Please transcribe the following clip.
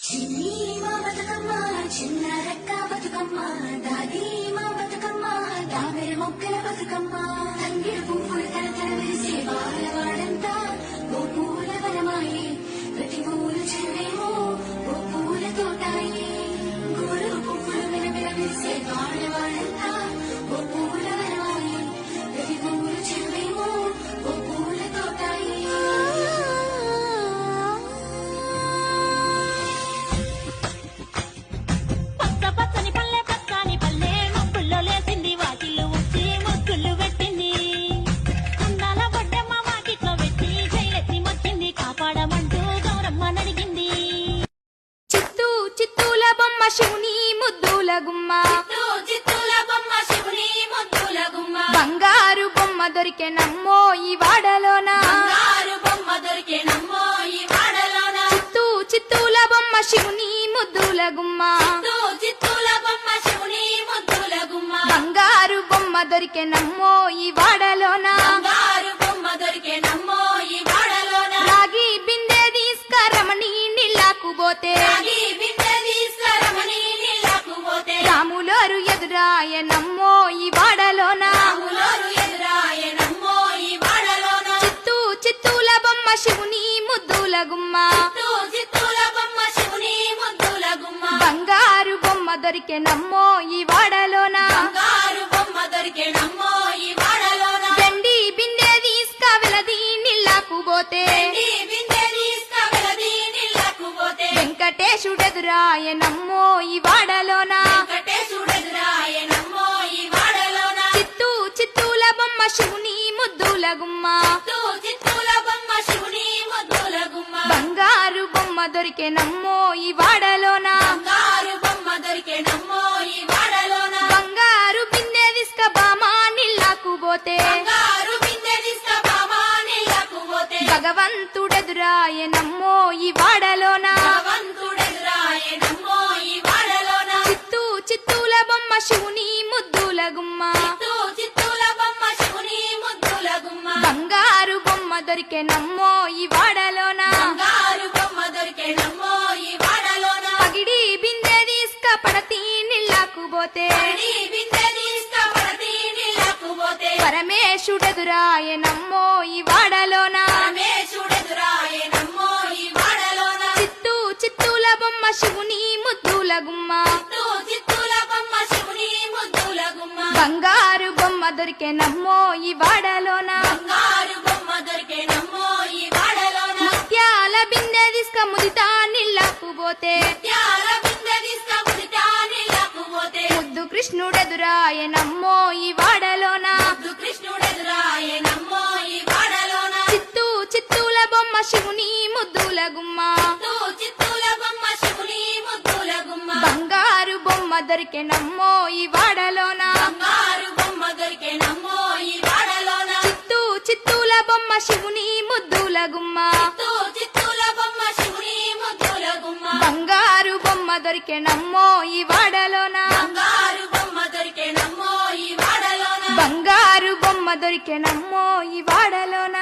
చిన్ని మా బతుకమ్మ చిన్న రెక్క బతుకమ్మ దాది మా బతుకమ్మ దామెర మొక్కల బతుకమ్మ తంగిడు పువ్వులు తలతల వేసే వాడవాడంతా ఓ పూల వనమాయే ప్రతి పూలు చెరువేమో ఓ పూల తోటాయే గోరు పువ్వులు మెరమెర వేసే వాడవాడంతా ఓ పూల వనమాయే ప్రతి పూలు చెరువేమో ఓ పూల తోటాయే శివుని ముద్దుల గుమ్మ బంగారు బొమ్మ దొరికెనమ్మో ఈ వాడలోన చిత్తూ చిత్తూల బొమ్మ శివుని ముద్దుల గుమ్మ బంగారు బొమ్మ దొరికెనమ్మో ఈ వాడలోన రాగి బిందె తీసుకరమణి నీళ్ళకు పోతే రాములోరు ఎదురాయనమ్మో ఈ వాడలోన చిత్తూ చిత్తూల బొమ్మ శివుని ముద్దుల గుమ్మ బంగారు బొమ్మ దొరికెనమ్మో ఈ వాడలోన వెండి బిందె తీసుకవెలది నీళ్ళకు పోతే వెంకటేశుడెదురాయనమ్మో ఈ వాడలోన చిత్తూ చిత్తూల బొమ్మ శివుని ముద్దుల గుమ్మ బంగారు బొమ్మ దొరికెనమ్మో ఈ వాడలోన బంగారు బిందె తీసుక బామా నీళ్ళకు పోతే భగవంతుడెదురాయనమ్మో ఈ వాడలోన చిత్తూ చిత్తూల బొమ్మ శివుని ముద్దుల గుమ్మ బంగారు బొమ్మ దొరికెనమ్మో ఈ వాడలోన పగిడి బిందె తీసుక పడతీ నీళ్ళకు పోతే పరమేశుడెదురాయనమ్మో ఈ వాడలోన చిత్తూ చిత్తూల బొమ్మ శివుని ముద్దుల గుమ్మ బంగారు బొమ్మ దొరికెనమ్మో ఈ వాడలోన ముత్యాల బిందె తీసుక ముదితా నీళ్ళకు పోతే ముద్దు కృష్ణుడెదురాయనమ్మో ఈ వాడలోన చిత్తూ చిత్తూల బొమ్మ శివుని ముద్దుల గుమ్మ బంగారు బొమ్మ దొరికెనమ్మో ఈ వాడలోన చిత్తూ చిత్తూల బొమ్మ శివుని ముద్దుల గుమ్మ బంగారు బొమ్మ దొరికెనమ్మో ఈ వాడలోన బంగారు బొమ్మ దొరికెనమ్మో ఈ వాడలోన